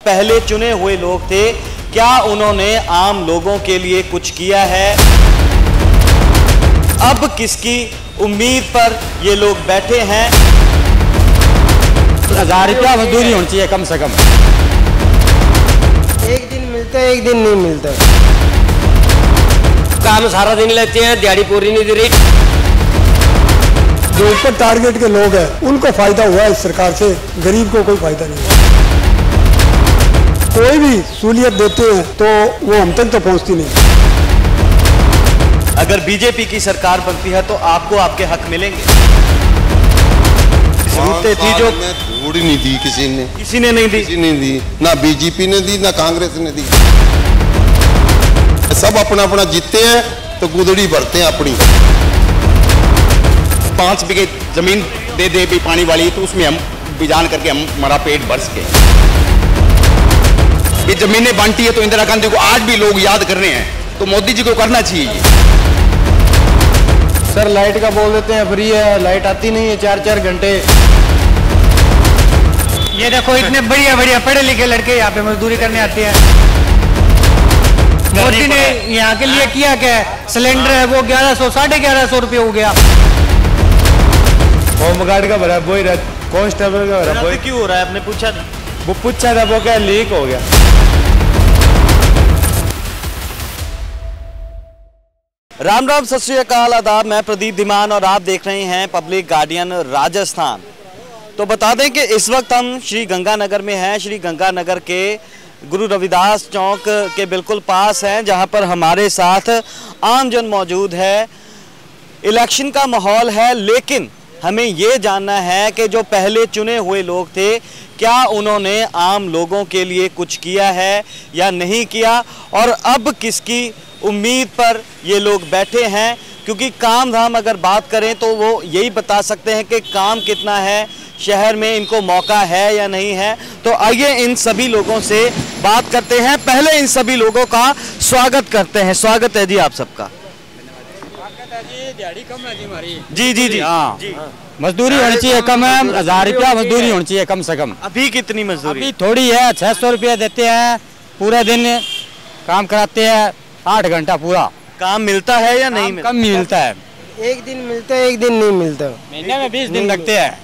पहले चुने हुए लोग थे, क्या उन्होंने आम लोगों के लिए कुछ किया है? अब किसकी उम्मीद पर ये लोग बैठे हैं? 1000 रुपया मजदूरी होनी चाहिए कम से कम। एक दिन मिलता है, एक दिन नहीं मिलता। काम सारा दिन लेते हैं, दिहाड़ी पूरी नहीं दे रही। जो ऊपर टारगेट के लोग हैं उनको फायदा हुआ है इस सरकार से, गरीब को कोई फायदा नहीं हुआ। कोई भी सहूलियत देते हैं तो वो हम तक तो पहुंचती नहीं। अगर बीजेपी की सरकार बनती है तो आपको आपके हक मिलेंगे। जरूरतें थी जो थोड़ी नहीं दी किसी ने नहीं दी, किसी ने दी, ना बीजेपी ने दी ना कांग्रेस ने दी। सब अपना अपना जीतते हैं तो गुदड़ी भरते हैं अपनी। 5 बीघे जमीन दे दे भी पानी वाली तो उसमें हम बिजान करके हम हमारा पेट भर सके। ये जमीनें बांटी है तो इंदिरा गांधी को आज भी लोग याद कर रहे हैं, तो मोदी जी को करना चाहिए। सर लाइट का बोल देते हैं फ्री है, लाइट आती नहीं है 4-4 घंटे। ये देखो इतने बढ़िया बढ़िया पढ़े लिखे लड़के यहाँ पे मजदूरी करने आते हैं। मोदी ने यहाँ के लिए किया क्या? सिलेंडर है वो 1100 1150 रुपये हो गया। होमगार्ड का भरा वही, कांस्टेबल का भरा वही। क्यों हो रहा है? आपने पूछा नहीं? वो पूछा था, वो क्या लीक हो गया। राम राम, सत श्री अकाल, आदाब। मैं प्रदीप धीमान और आप देख रहे हैं पब्लिक गार्डियन राजस्थान। तो बता दें कि इस वक्त हम श्री गंगानगर में हैं। श्री गंगानगर के गुरु रविदास चौक के बिल्कुल पास हैं, जहां पर हमारे साथ आमजन मौजूद है। इलेक्शन का माहौल है, लेकिन हमें ये जानना है कि जो पहले चुने हुए लोग थे, क्या उन्होंने आम लोगों के लिए कुछ किया है या नहीं किया, और अब किसकी उम्मीद पर ये लोग बैठे हैं? क्योंकि काम धाम अगर बात करें तो वो यही बता सकते हैं कि काम कितना है, शहर में इनको मौका है या नहीं है। तो आइए इन सभी लोगों से बात करते हैं। पहले इन सभी लोगों का स्वागत करते हैं। स्वागत है जी आप सबका। दिहाड़ी कम है जी हमारी। जी जी जी हाँ जी। मजदूरी होनी चाहिए कम है, 1000 रुपया मजदूरी होनी चाहिए कम से कम। अभी कितनी मजदूरी? अभी थोड़ी है, 600 रुपया देते हैं, पूरे दिन काम कराते हैं, 8 घंटा पूरा। काम मिलता है या नहीं? कम मिलता है। एक दिन मिलता है, एक दिन नहीं मिलता। महीने में 20 दिन लगते हैं,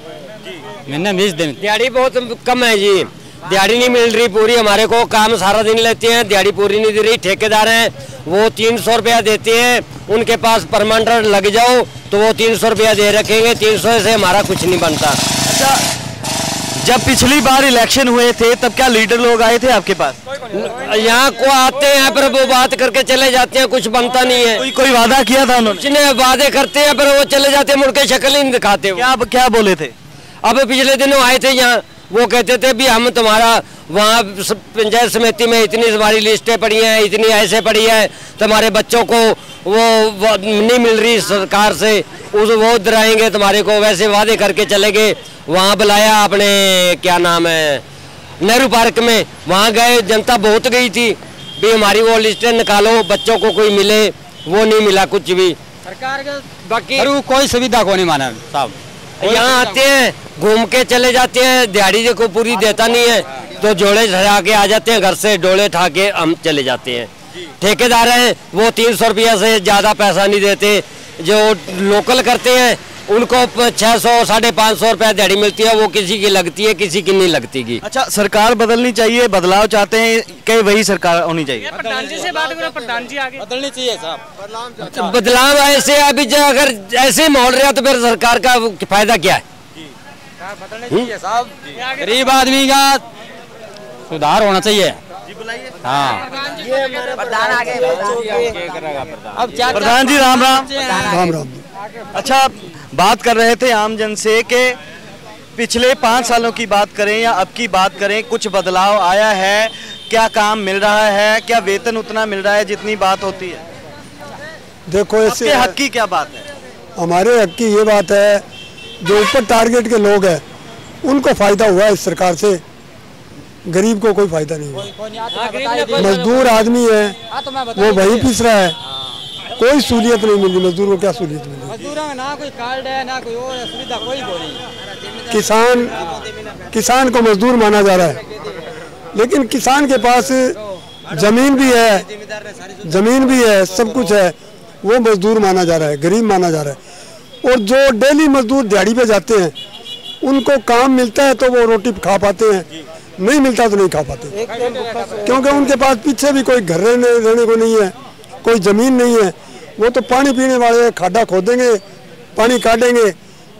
महीने में 20 दिन। दिहाड़ी बहुत कम है जी, दिहाड़ी नहीं मिल रही पूरी हमारे को। काम सारा दिन लेते हैं, दिहाड़ी पूरी नहीं दे रही। ठेकेदार हैं वो 300 रुपया देते हैं, उनके पास परमानेंट लग जाओ तो वो 300 रुपया दे रखेंगे। 300 से हमारा कुछ नहीं बनता। अच्छा, जब पिछली बार इलेक्शन हुए थे तब क्या लीडर लोग आए थे आपके पास? यहाँ को आते हैं पर वो बात करके चले जाते हैं, कुछ बनता नहीं है। कोई वादा किया था उन्होंने? जिन्हें वादे करते हैं पर वो चले जाते हैं, मुड़ के शक्ल ही नहीं दिखाते। क्या बोले थे? अब पिछले दिनों आए थे यहाँ, वो कहते थे भी हम तुम्हारा वहाँ पंचायत समिति में इतनी हमारी लिस्टें पड़ी हैं, इतनी ऐसे पड़ी है, तुम्हारे बच्चों को वो नहीं मिल रही सरकार से, वो डराएंगे तुम्हारे को। वैसे वादे करके चले गए। वहाँ बुलाया अपने क्या नाम है नेहरू पार्क में, वहाँ गए, जनता बहुत गई थी भी हमारी वो लिस्टें निकालो, बच्चों को कोई मिले, वो नहीं मिला कुछ भी। सरकार का बाकी कोई सुविधा को नहीं माना साहब। यहाँ आते हैं, घूम के चले जाते हैं, दिहाड़ी को पूरी देता नहीं है तो जोड़े सजा के आ जाते हैं घर से, डोले उठा के हम चले जाते हैं। ठेकेदार हैं वो 300 रुपया से ज़्यादा पैसा नहीं देते। जो लोकल करते हैं उनको 600 550 रुपया दिहाड़ी मिलती है, वो किसी की लगती है, किसी की नहीं लगती की। अच्छा, सरकार बदलनी चाहिए, बदलाव चाहते हैं कि वही सरकार होनी चाहिए? प्रधान जी से बात करो, प्रधान जी आगे बदलनी चाहिए साहब। बदलाव ऐसे अभी अगर ऐसे माहौल रहा तो फिर सरकार का फायदा क्या है? गरीब आदमी का सुधार होना चाहिए। हाँ, प्रधान जी राम राम। राम राम। अच्छा, बात कर रहे थे आमजन से कि पिछले 5 सालों की बात करें या अब की बात करें, कुछ बदलाव आया है? क्या काम मिल रहा है? क्या वेतन उतना मिल रहा है जितनी बात होती है? देखो इसके हक की क्या बात है? हमारे हक की ये बात है, जो ऊपर टारगेट के लोग हैं उनको फायदा हुआ है इस सरकार से, गरीब को कोई फायदा नहीं हुआ। मजदूर आदमी है वो वही पीस रहा है, कोई सहूलियत नहीं मिली। मजदूर को क्या सहूलियत मिली? मजदूरों में ना कोई कार्ड है, ना कोई और सुविधा, कोई नहीं। किसान को मजदूर माना जा रहा है, लेकिन किसान के पास जमीन भी है, सब कुछ है, वो मजदूर माना जा रहा है, गरीब माना जा रहा है। और जो डेली मजदूर दिहाड़ी पे जाते हैं उनको काम मिलता है तो वो रोटी खा पाते हैं, नहीं मिलता तो नहीं खा पाते, क्योंकि उनके पास पीछे भी कोई घर रहने को नहीं है, कोई ज़मीन नहीं है। वो तो पानी पीने वाले खाड़ा खोदेंगे, पानी काटेंगे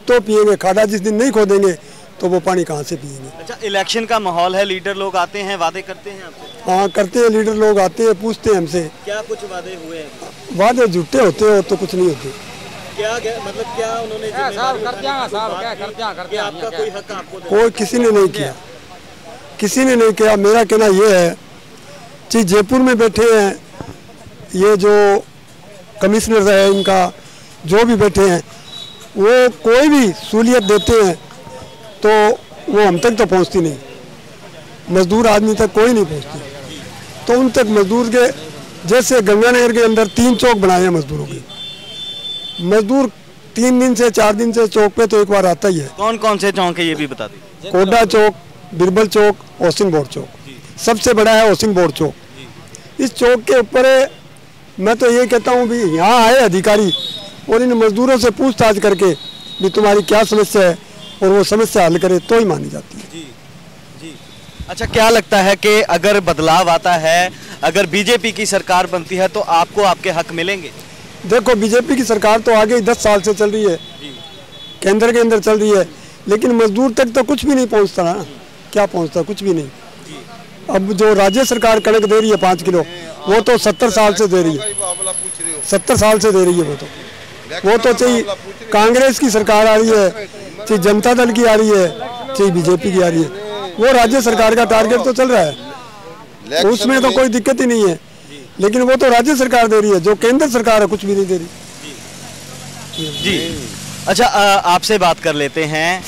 तो पिएंगे, खाड़ा जिस दिन नहीं खोदेंगे तो वो पानी कहाँ से पिएंगे। अच्छा, इलेक्शन का माहौल है, लीडर लोग आते हैं, वादे करते हैं आपसे? हाँ करते हैं, लीडर लोग आते हैं, पूछते हैं हमसे। क्या कुछ वादे हुए हैं? वादे झूठे होते हैं तो कुछ नहीं होते। मतलब क्या उन्होंने आपका कोई हक आपको कोई किसी ने नहीं किया, किसी ने नहीं किया। मेरा कहना ये है कि जयपुर में बैठे हैं ये जो कमिश्नर है इनका, जो भी बैठे हैं वो कोई भी सहूलियत देते हैं तो वो हम तक तो पहुंचती नहीं, मजदूर आदमी तक कोई नहीं पहुंचती। तो उन तक मजदूर के, जैसे गंगानगर के अंदर 3 चौक बनाए हैं मजदूरों के, मजदूर 3 दिन से 4 दिन से चौक पे तो एक बार आता ही है। कौन कौन से चौक है ये भी बता दीजिए? कोडा चौक, बिरबल चौक, हाउसिंग बोर्ड चौक, सबसे बड़ा है हाउसिंग बोर्ड चौक। इस चौक के ऊपर मैं तो ये कहता हूँ भी यहाँ आए अधिकारी और इन मजदूरों से पूछताछ करके भी तुम्हारी क्या समस्या है और वो समस्या हल करे तो ही मानी जाती है। जी। अच्छा, क्या लगता है कि अगर बदलाव आता है, अगर बीजेपी की सरकार बनती है तो आपको आपके हक मिलेंगे? देखो, बीजेपी की सरकार तो आगे 10 साल से चल रही है, केंद्र के अंदर चल रही है, लेकिन मजदूर तक तो कुछ भी नहीं पहुंचता ना। क्या पहुंचता? कुछ भी नहीं। अब जो राज्य सरकार कणक दे रही है 5 किलो, वो तो 70 साल से दे रही है, 70 साल से दे रही है। वो तो चाहिए कांग्रेस की सरकार आ रही है, चाहे जनता दल की आ रही है, चाहे बीजेपी की आ रही है, वो राज्य सरकार का टारगेट तो चल रहा है, उसमें तो कोई दिक्कत ही नहीं है। लेकिन वो तो राज्य सरकार दे रही है, जो केंद्र सरकार है कुछ भी नहीं दे रही। जी। अच्छा, आपसे बात कर लेते हैं,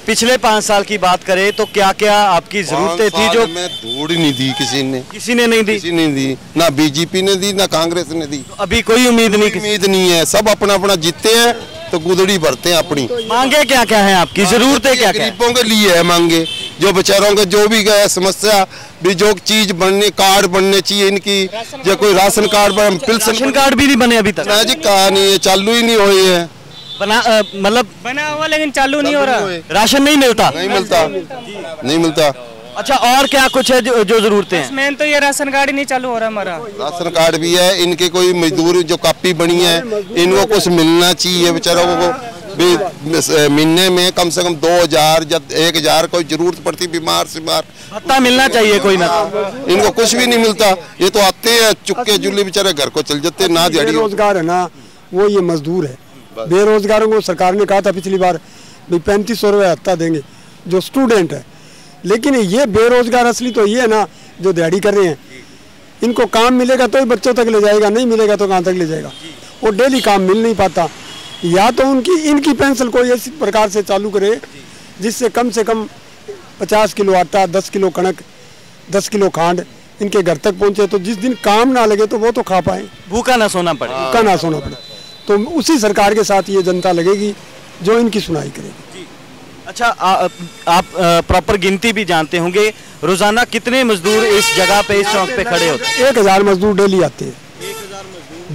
पिछले 5 साल की बात करें तो क्या क्या आपकी जरूरतें थी जो में धूड़ नहीं दी किसी ने नहीं दी? किसी ने दी, ना बीजेपी ने दी ना कांग्रेस ने दी। तो अभी कोई उम्मीद नहीं है, सब अपना अपना जीतते हैं तो गुदड़ी भरते हैं अपनी। मांगे क्या क्या है आपकी, जरूरतें क्या क्या? गरीबों के लिए है मांगे, जो बेचारों के जो भी गए समस्या भी, जो चीज बनने, कार्ड बनने चाहिए इनकी, जो कोई राशन कार्ड, राशन कार्ड भी नहीं बने अभी तक? ना जी, कहा नहीं है, चालू ही नहीं हुए हैं। बना मतलब बना हुआ लेकिन चालू नहीं हो रहा, राशन नहीं मिलता? नहीं मिलता। अच्छा, और क्या कुछ है जो जरूरतें हैं? मेन तो ये राशन कार्ड ही नहीं चालू हो रहा हमारा। राशन कार्ड भी है, इनके कोई मजदूर जो कापी बनी है इनको कुछ मिलना चाहिए बेचारों को भी। महीने में कम से कम 2000 या 1000 कोई जरूरत पड़ती, बीमार भत्ता मिलना चाहिए कोई ना। इनको कुछ भी नहीं मिलता। ये तो आते हैं चुक्के जुल्ले बेचारे घर को चल जाते ना। दिहाड़ी बेरोजगार है ना, वो ये मजदूर है। बेरोजगारों को सरकार ने कहा था पिछली बार भी 3500 रुपये भत्ता देंगे जो स्टूडेंट है, लेकिन ये बेरोजगार असली तो ये है ना जो दिहाड़ी कर रहे हैं। इनको काम मिलेगा तो ही बच्चों तक ले जाएगा, नहीं मिलेगा तो कहाँ तक ले जाएगा। वो डेली काम मिल नहीं पाता। या तो इनकी पेंशन कोई इस प्रकार से चालू करे जिससे कम से कम 50 किलो आटा, 10 किलो कणक, 10 किलो खांड इनके घर तक पहुँचे, तो जिस दिन काम ना लगे तो वो तो खा पाए, भूखा ना सोना पड़े। भूखा ना सोना पड़े। तो उसी सरकार के साथ ये जनता लगेगी जो इनकी सुनाई करेगी। अच्छा, आप प्रॉपर गिनती भी जानते होंगे, रोजाना कितने मजदूर इस जगह पे, इस चौक पे खड़े होते हैं? 1000 मजदूर डेली आते हैं,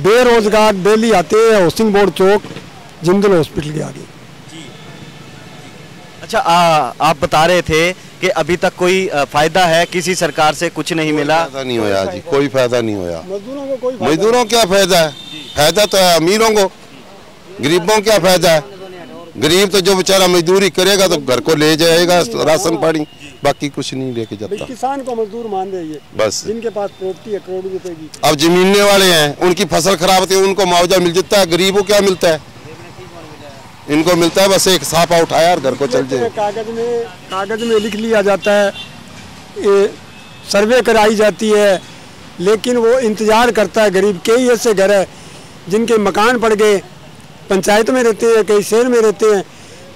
बेरोजगार डेली आते हैं हाउसिंग बोर्ड चौक, जिंदल हॉस्पिटल के आगे। अच्छा, आप बता रहे थे कि अभी तक कोई फायदा है, किसी सरकार से कुछ नहीं मिला? फायदा नहीं होया जी, कोई फायदा नहीं होया। मजदूरों को कोई मजदूरों क्या फायदा है? फायदा तो है अमीरों को, गरीबों क्या फायदा है? गरीब तो जो बेचारा मजदूरी करेगा तो घर को ले जाएगा राशन पानी, बाकी कुछ नहीं लेके जाता। किसान को मजदूर मान रही है, बस जिनके पास प्रॉपर्टी है करोड़ों रुपए की। अब जमीने वाले हैं, उनकी फसल खराब होती है, उनको मुआवजा मिल जाता है। गरीब को क्या मिलता है? इनको मिलता है बस एक साफा उठाया और घर को चल जाए। कागज में लिख लिया जाता है, सर्वे कराई जाती है, लेकिन वो इंतजार करता है। गरीब कई ऐसे घर है जिनके मकान पड़ गए, पंचायत में रहते हैं, कई शहर में रहते हैं,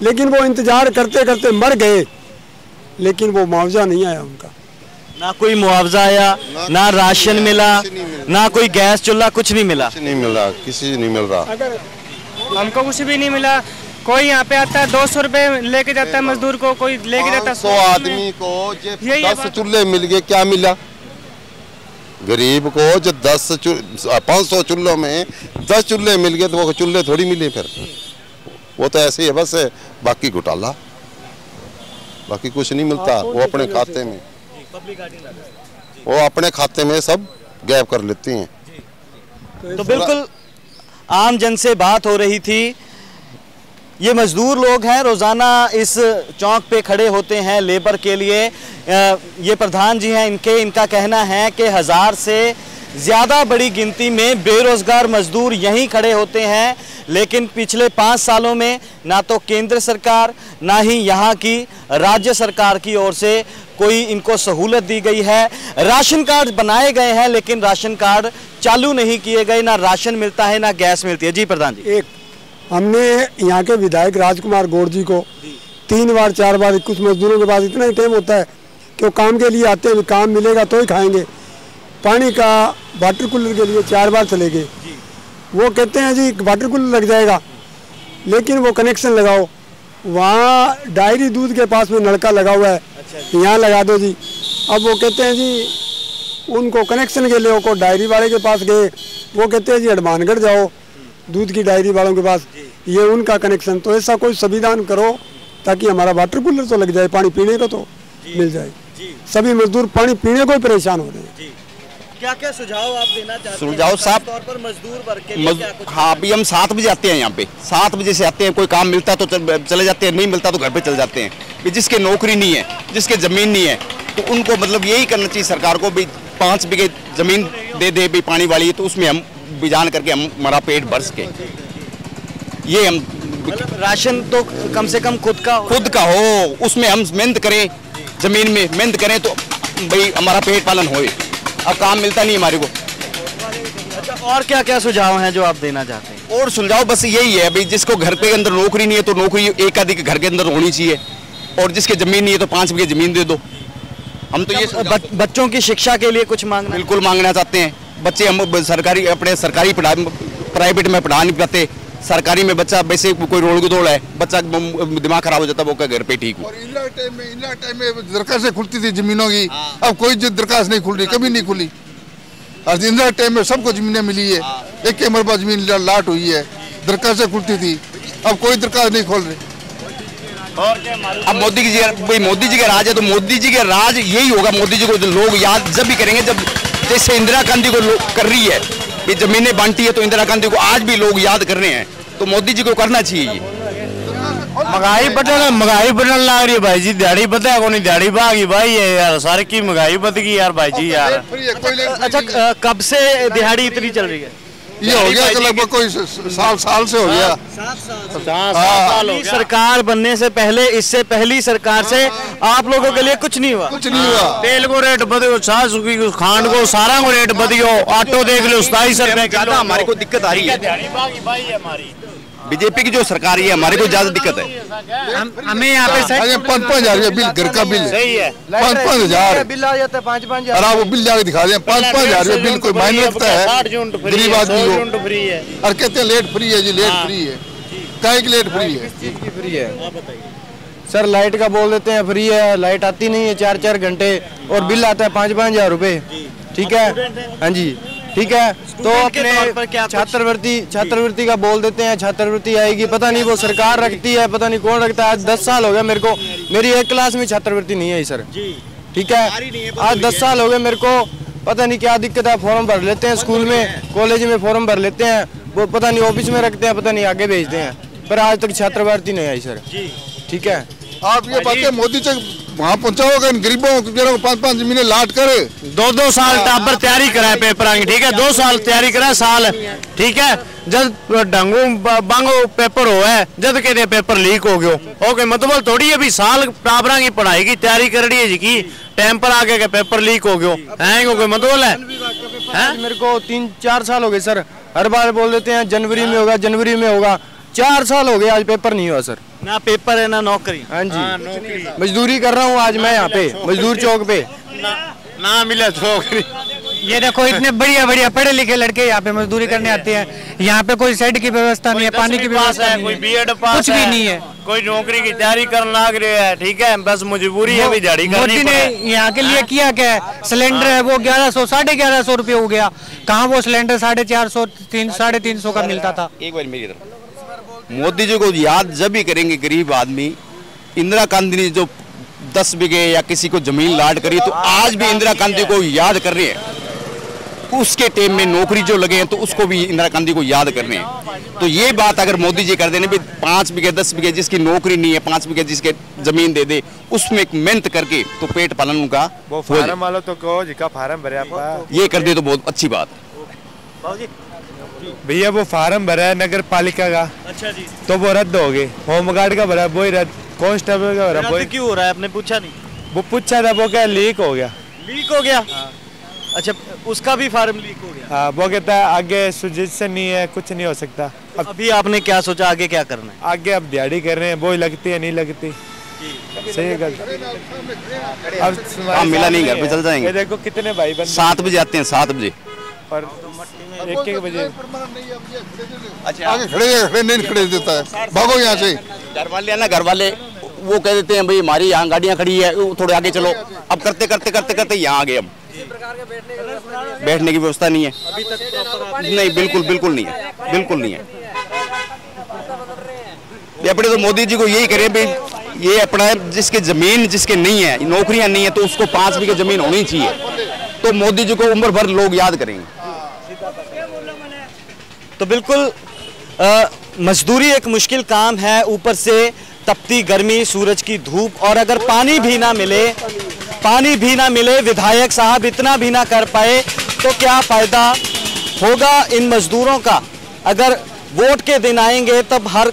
लेकिन वो इंतजार करते करते मर गए, लेकिन वो मुआवजा नहीं आया उनका। ना कोई मुआवजा आया, ना राशन मिला, ना कोई गैस चूल्हा, कुछ नहीं मिला। नहीं मिल रहा, किसी नहीं मिल रहा। हमको कुछ भी नहीं मिला। कोई यहाँ पे आता है 200 रुपए लेके जाता है मजदूर को, कोई लेके जाता है 100 आदमी को जो 10 चूल्हे मिल गए, क्या मिला गरीब को? जो 500 चूल्हों में 10 चूल्हे मिल गए तो वो चूल्हे थोड़ी मिले फिर, वो तो ऐसे ही है बस, बाकी घोटाला, बाकी कुछ नहीं मिलता। वो अपने खाते में, वो अपने खाते में सब गैप कर लेते हैं। तो बिल्कुल आम जन से बात हो रही थी। ये मजदूर लोग हैं, रोजाना इस चौक पे खड़े होते हैं लेबर के लिए। ये प्रधान जी हैं, इनका कहना है कि 1000 से ज़्यादा बड़ी गिनती में बेरोजगार मजदूर यहीं खड़े होते हैं, लेकिन पिछले 5 सालों में ना तो केंद्र सरकार ना ही यहाँ की राज्य सरकार की ओर से कोई इनको सहूलत दी गई है। राशन कार्ड बनाए गए हैं लेकिन राशन कार्ड चालू नहीं किए गए, ना राशन मिलता है ना गैस मिलती है। जी प्रधान जी, हमने यहाँ के विधायक राजकुमार गौड़ जी को 3 बार 4 बार, कुछ मजदूरों के पास इतना ही टाइम होता है कि वो काम के लिए आते हैं, काम मिलेगा तो ही खाएंगे। पानी का वाटर कूलर के लिए 4 बार चले गए, वो कहते हैं जी वाटर कूलर लग जाएगा लेकिन वो कनेक्शन लगाओ। वहाँ डायरी दूध के पास में नलका लगा हुआ है, यहाँ लगा दो जी। अब वो कहते हैं जी उनको कनेक्शन के लिए को डायरी वाले के पास गए, वो कहते हैं जी हनुमानगढ़ जाओ दूध की डायरी वालों के पास, ये उनका कनेक्शन। तो ऐसा कोई संविधान करो ताकि हमारा वाटर कूलर तो लग जाए, पानी पीने को तो मिल जाए। सभी मजदूर पानी पीने को ही परेशान हो रहे हैं। क्या क्या सुझाव आप देना चाहते हैं? सुझाव साहब तौर पर मजदूर वर्ग के लिए क्या कुछ? हाँ, अभी हम 7 बजे आते हैं यहाँ पे, 7 बजे से आते हैं। कोई काम मिलता तो चले जाते हैं, नहीं मिलता तो घर पे चले जाते हैं। जिसके नौकरी नहीं है, जिसके जमीन नहीं है, तो उनको मतलब यही करना चाहिए सरकार को भी 5 बीघे जमीन दे दे भी पानी वाली, तो उसमें हम बिजान करके हमारा पेट भर सके। ये हम मतलब राशन तो कम से कम खुद का हो, उसमें हम मेहनत करें, जमीन में मेहनत करें तो भाई हमारा पेट पालन होए। अब काम मिलता नहीं हमारे को। अच्छा, और क्या क्या सुझाव हैं जो आप देना चाहते हैं? और सुझाव बस यही है भाई, जिसको घर के अंदर नौकरी नहीं है तो नौकरी एक आदि के घर के अंदर होनी चाहिए, और जिसके जमीन नहीं है तो 5 बीघे जमीन दे दो। हम तो ये बच्चों की शिक्षा के लिए कुछ मांगना? बिल्कुल मांगना चाहते हैं। बच्चे हम सरकारी प्राइवेट में पढ़ा नहीं पाते, सरकारी में बच्चा वैसे कोई रोड दौड़ है, बच्चा दिमाग खराब हो जाता है, वो क्या घर पे ठीक हो। और इला टाइम में दरखास्तें खुलती थी जमीनों की, अब कोई दरखास्त नहीं खुल रही, कभी नहीं खुली। और इंदिरा टाइम में सबको जमीनें मिली है, एक के मरबा जमीन लाट हुई है, दरखास्तें खुलती थी, अब कोई दरखास्त नहीं खोल रही। अब मोदी जी का राज है, तो मोदी जी का राज यही होगा। मोदी जी को लोग याद जब भी करेंगे जब जैसे इंदिरा गांधी को कर रही है, ये जमीनें बांटी है, तो इंदिरा गांधी को आज भी लोग याद कर रहे हैं, तो मोदी जी को करना चाहिए। महंगाई बढ़ने लग रही है भाई जी, दिहाड़ी बढ़ा को नहीं, दिहाड़ी भागी भाई है यार, सारे की महंगाई बढ़ गई यार भाई जी यार। अच्छा, कब से दिहाड़ी इतनी चल रही है? ये हो गया लगभग कोई साल से हो गया। 7 साल हो गया। सरकार बनने से पहले, इससे पहली सरकार से आप लोगों के लिए कुछ नहीं हुआ? कुछ नहीं हुआ। तेल को रेट बढ़ो, छाछ को, खांड को, सारा को रेट बढ़ियो, ऑटो देख लो 27 रुपए ज्यादा हमारे को दिक्कत आ रही है। बीजेपी की जो सरकार है हमारे को ज्यादा दिक्कत है। हमें यहाँ पे 5,000 रुपया बिल, घर का बिल सही है, 5,000 बिल आ जाता है 5,000। अरे वो बिल जाके दिखा दें, 5,000 रुपया बिल कोई मायने रखता है? गरीब आदमी को और कहते हैं लेट फ्री है जी, लेट फ्री है, काहे की लेट फ्री है? फ्री है सर, लाइट का बोल देते हैं फ्री है, लाइट आती नहीं है 4-4 घंटे और बिल आता है 5,000 रुपए। ठीक है, हाँ जी ठीक है। तो अपने छात्रवृत्ति का बोल देते हैं, छात्रवृत्ति आएगी, पता नहीं वो सरकार रखती है, पता नहीं कौन रखता है। आज 10 साल हो गया मेरे को, मेरी एक क्लास में छात्रवृत्ति नहीं है सर। ठीक है, आज 10 साल हो गए मेरे को, पता नहीं क्या दिक्कत है। फॉर्म भर लेते हैं स्कूल में, कॉलेज में फॉर्म भर लेते हैं, वो पता नहीं ऑफिस में रखते हैं, पता नहीं आगे भेजते हैं, पर आज तक छात्रवृत्ति नहीं आई सर। ठीक है, आप ये बातें मोदी तक वहाँ पहुँचाओगे, गरीबों को 5-5 जमीनें लाट कर 2-2 साल टाबर तैयारी कराए पेपर आगे। ठीक है, 2 साल तैयारी कराए साल। ठीक है, जब ढंगू बांगो पेपर हो है, जब कहते पेपर लीक हो गयो, ओके मतलब थोड़ी अभी साल टाबरा की पढ़ाई की तैयारी कर रही है जी की, टाइम पर आके के पेपर लीक हो गयो है, मतलब है। मेरे को 3-4 साल हो गए सर, हर बार बोल देते हैं जनवरी में होगा, जनवरी में होगा। 4 साल हो गए आज पेपर नहीं हुआ सर। ना पेपर है ना नौकरी। हाँ जी, मजदूरी कर रहा हूँ आज मैं यहाँ पे मजदूर चौक पे, ना मिला नौकरी। ये देखो इतने बढ़िया बढ़िया पढ़े लिखे लड़के यहाँ पे मजदूरी करने आते हैं। यहाँ पे कोई शेड की व्यवस्था नहीं है, पानी की व्यवस्था नहीं है, कोई बीएड पास कुछ भी नहीं है, कोई नौकरी की तैयारी करने लग रहा है। ठीक है, बस मजबूरी है, अभी दिहाड़ी करनी मोदी ने यहाँ के लिए किया क्या है? सिलेंडर है वो 1100 1150 रुपये हो गया। कहाँ वो सिलेंडर 450 350 का मिलता था। एक बार मेरी तरफ, मोदी जी को याद जब भी करेंगे गरीब आदमी, इंदिरा गांधी ने जो 10 बीघे या किसी को जमीन लाट करी, तो आज भी इंदिरा गांधी को याद कर रहे हैं। उसके टाइम में नौकरी जो लगे हैं तो उसको भी इंदिरा गांधी को याद कर रहे हैं। तो ये बात अगर मोदी जी कर देने भी 5 बीघे 10 बीघे जिसकी नौकरी नहीं है, 5 बीघे जिसके जमीन दे दे, उसमें एक मेहनत करके तो पेट पालन उनका वो फार्म वालों तो कहो जिसका फार्म भरे आपका, ये कर दे तो बहुत अच्छी बात। भैया वो फार्म भरा है नगर पालिका का, अच्छा जी, तो वो रद्द हो गए। होमगार्ड का भरा वो ही रद्द, कांस्टेबल का भरा वो क्यों हो रहा है? आपने पूछा नहीं? वो पूछा था, वो क्या लीक हो गया। लीक हो गया? अच्छा, उसका भी फार्म लीक हो गया। हाँ, वो कहता है आगे सुजेशन नहीं है, कुछ नहीं हो सकता। अब अभी आपने क्या सोचा, आगे क्या करना है? आगे अब दिहाड़ी कर रहे हैं, वो लगती है नहीं लगती, सही गल। अब मिला नहीं, घर पे चल जाएंगे। देखो कितने भाई बंद 7 बजे आते हैं, 7 बजे और 1 बजे। अच्छा, आगे खड़े नहीं खड़े देता है, भागो यहाँ से। घर वाले है ना, घर वाले वो कह देते हैं भाई हमारी यहाँ गाड़ियाँ खड़ी है, थोड़े आगे चलो। अब करते करते करते करते यहाँ आ गए। अब बैठने की व्यवस्था नहीं है अभी तक? नहीं, बिल्कुल नहीं है, बिल्कुल नहीं है। ये अपने तो मोदी जी को यही करें भाई, ये अपना जिसके जमीन जिसके नहीं है, नौकरियां नहीं है, तो उसको 5 बीघे जमीन होनी चाहिए। तो मोदी जी को उम्र भर लोग याद करेंगे। तो बिल्कुल मजदूरी एक मुश्किल काम है, ऊपर से तपती गर्मी, सूरज की धूप, और अगर पानी भी ना मिले, विधायक साहब इतना भी ना कर पाए तो क्या फायदा होगा इन मजदूरों का? अगर वोट के दिन आएंगे तब हर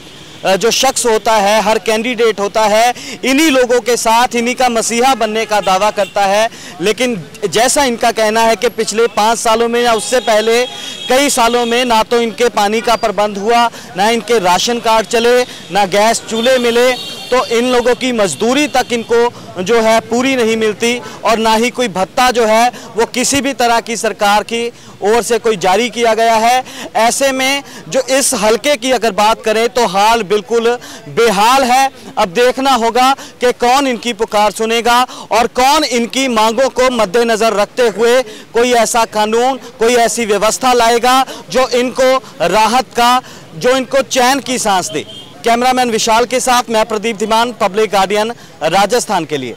जो शख्स होता है, हर कैंडिडेट होता है, इन्हीं लोगों के साथ इन्हीं का मसीहा बनने का दावा करता है। लेकिन जैसा इनका कहना है कि पिछले 5 सालों में या उससे पहले कई सालों में ना तो इनके पानी का प्रबंध हुआ, ना इनके राशन कार्ड चले, ना गैस चूल्हे मिले, तो इन लोगों की मजदूरी तक इनको जो है पूरी नहीं मिलती, और ना ही कोई भत्ता जो है वो किसी भी तरह की सरकार की ओर से कोई जारी किया गया है। ऐसे में जो इस हलके की अगर बात करें तो हाल बिल्कुल बेहाल है। अब देखना होगा कि कौन इनकी पुकार सुनेगा और कौन इनकी मांगों को मद्देनजर रखते हुए कोई ऐसा कानून, कोई ऐसी व्यवस्था लाएगा जो इनको राहत का, जो इनको चैन की सांस दे। कैमरामैन विशाल के साथ मैं प्रदीप धीमान, पब्लिक गार्डियन राजस्थान के लिए।